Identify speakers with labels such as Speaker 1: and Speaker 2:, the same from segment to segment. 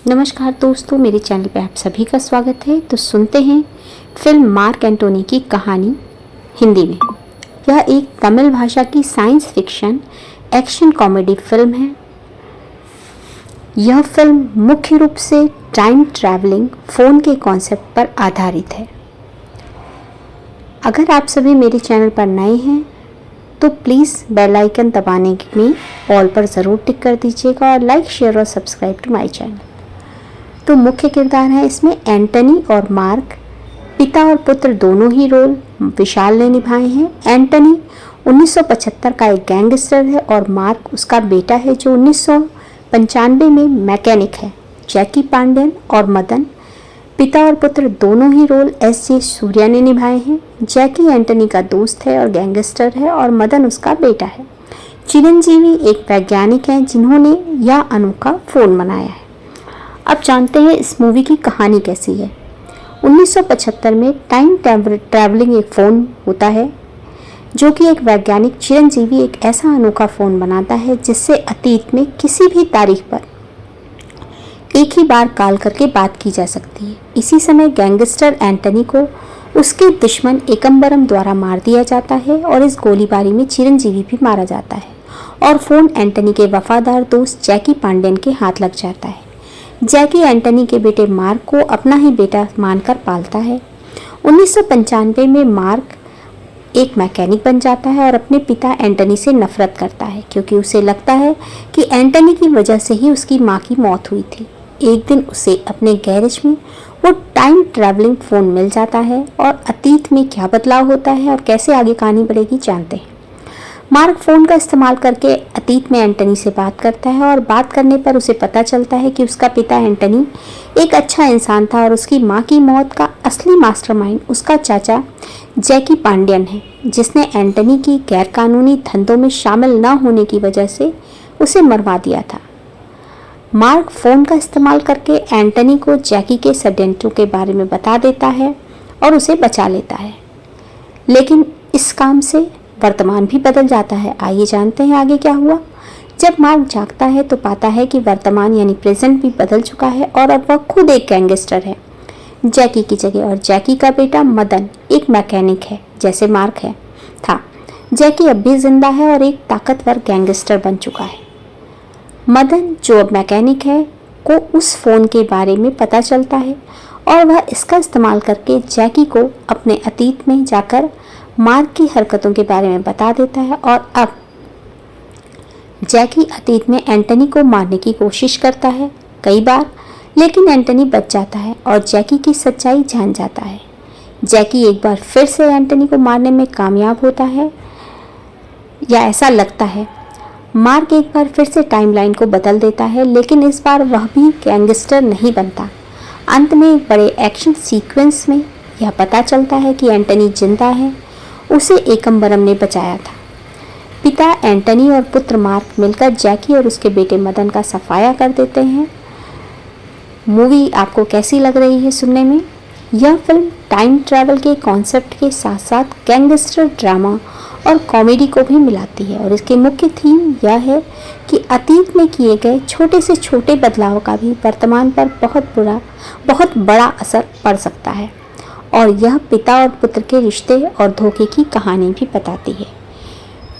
Speaker 1: नमस्कार दोस्तों, मेरे चैनल पे आप सभी का स्वागत है। तो सुनते हैं फिल्म मार्क एंटोनी की कहानी हिंदी में। यह एक तमिल भाषा की science fiction action comedy film है। यह फिल्म मुख्य रूप से टाइम ट्रैवलिंग फ़ोन के कॉन्सेप्ट पर आधारित है। अगर आप सभी मेरे चैनल पर नए हैं तो प्लीज़ बेल आइकन दबाने में ऑल पर ज़रूर टिक कर दीजिएगा और लाइक, शेयर और सब्सक्राइब टू माय चैनल। तो मुख्य किरदार हैं इसमें एंटनी और मार्क। पिता और पुत्र दोनों ही रोल विशाल ने निभाए हैं। एंटनी 1975 का एक गैंगस्टर है और मार्क उसका बेटा है जो 1995 में मैकेनिक है। जैकी पांडेयन और मदन, पिता और पुत्र दोनों ही रोल एस.जे. सूर्या ने निभाए हैं। जैकी एंटनी का दोस्त है और गैंगस्टर है और मदन उसका बेटा है। चिरंजीवी एक वैज्ञानिक हैं जिन्होंने यह अनोखा फ़ोन बनाया है। अब जानते हैं इस मूवी की कहानी कैसी है। 1975 में टाइम ट्रैवलिंग एक फ़ोन होता है जो कि एक वैज्ञानिक चिरंजीवी एक ऐसा अनोखा फ़ोन बनाता है जिससे अतीत में किसी भी तारीख पर एक ही बार कॉल करके बात की जा सकती है। इसी समय गैंगस्टर एंटनी को उसके दुश्मन एकम्बरम द्वारा मार दिया जाता है और इस गोलीबारी में चिरंजीवी भी मारा जाता है और फ़ोन एंटनी के वफादार दोस्त जैकी पांडेयन के हाथ लग जाता है। जैकी एंटनी के बेटे मार्क को अपना ही बेटा मानकर पालता है। 1995 में मार्क एक मैकेनिक बन जाता है और अपने पिता एंटनी से नफरत करता है क्योंकि उसे लगता है कि एंटनी की वजह से ही उसकी मां की मौत हुई थी। एक दिन उसे अपने गैरेज में वो टाइम ट्रैवलिंग फ़ोन मिल जाता है और अतीत में क्या बदलाव होता है और कैसे आगे कहानी बढ़ेगी जानते हैं। मार्क फ़ोन का इस्तेमाल करके अतीत में एंटनी से बात करता है और बात करने पर उसे पता चलता है कि उसका पिता एंटनी एक अच्छा इंसान था और उसकी मां की मौत का असली मास्टरमाइंड उसका चाचा जैकी पांडेयन है, जिसने एंटनी की गैरकानूनी धंधों में शामिल न होने की वजह से उसे मरवा दिया था। मार्क फ़ोन का इस्तेमाल करके एंटनी को जैकी के षड्यंत्रों के बारे में बता देता है और उसे बचा लेता है, लेकिन इस काम से वर्तमान भी बदल जाता है। आइए जानते हैं आगे क्या हुआ। जब मार्क जागता है तो पाता है कि वर्तमान यानी प्रेजेंट भी बदल चुका है और अब वह खुद एक गैंगस्टर है जैकी की जगह, और जैकी का बेटा मदन एक मैकेनिक है जैसे मार्क है था। जैकी अब भी जिंदा है और एक ताकतवर गैंगस्टर बन चुका है। मदन जो अब मैकेनिक है को उस फ़ोन के बारे में पता चलता है और वह इसका इस्तेमाल करके जैकी को अपने अतीत में जाकर मार्क की हरकतों के बारे में बता देता है और अब जैकी अतीत में एंटनी को मारने की कोशिश करता है कई बार, लेकिन एंटनी बच जाता है और जैकी की सच्चाई जान जाता है। जैकी एक बार फिर से एंटनी को मारने में कामयाब होता है या ऐसा लगता है। मार्क एक बार फिर से टाइमलाइन को बदल देता है, लेकिन इस बार वह भी गैंगस्टर नहीं बनता। अंत में एक बड़े एक्शन सीक्वेंस में यह पता चलता है कि एंटनी जिंदा है, उसे एकम्बरम ने बचाया था। पिता एंटनी और पुत्र मार्क मिलकर जैकी और उसके बेटे मदन का सफाया कर देते हैं। मूवी आपको कैसी लग रही है सुनने में? यह फिल्म टाइम ट्रैवल के कॉन्सेप्ट के साथ साथ गैंगस्टर ड्रामा और कॉमेडी को भी मिलाती है और इसके मुख्य थीम यह है कि अतीत में किए गए छोटे से छोटे बदलाव का भी वर्तमान पर बहुत बड़ा असर पड़ सकता है, और यह पिता और पुत्र के रिश्ते और धोखे की कहानी भी बताती है।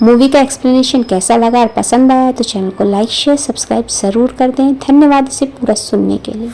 Speaker 1: मूवी का एक्सप्लेनेशन कैसा लगा और पसंद आया तो चैनल को लाइक, शेयर, सब्सक्राइब ज़रूर कर दें। धन्यवाद इसे पूरा सुनने के लिए।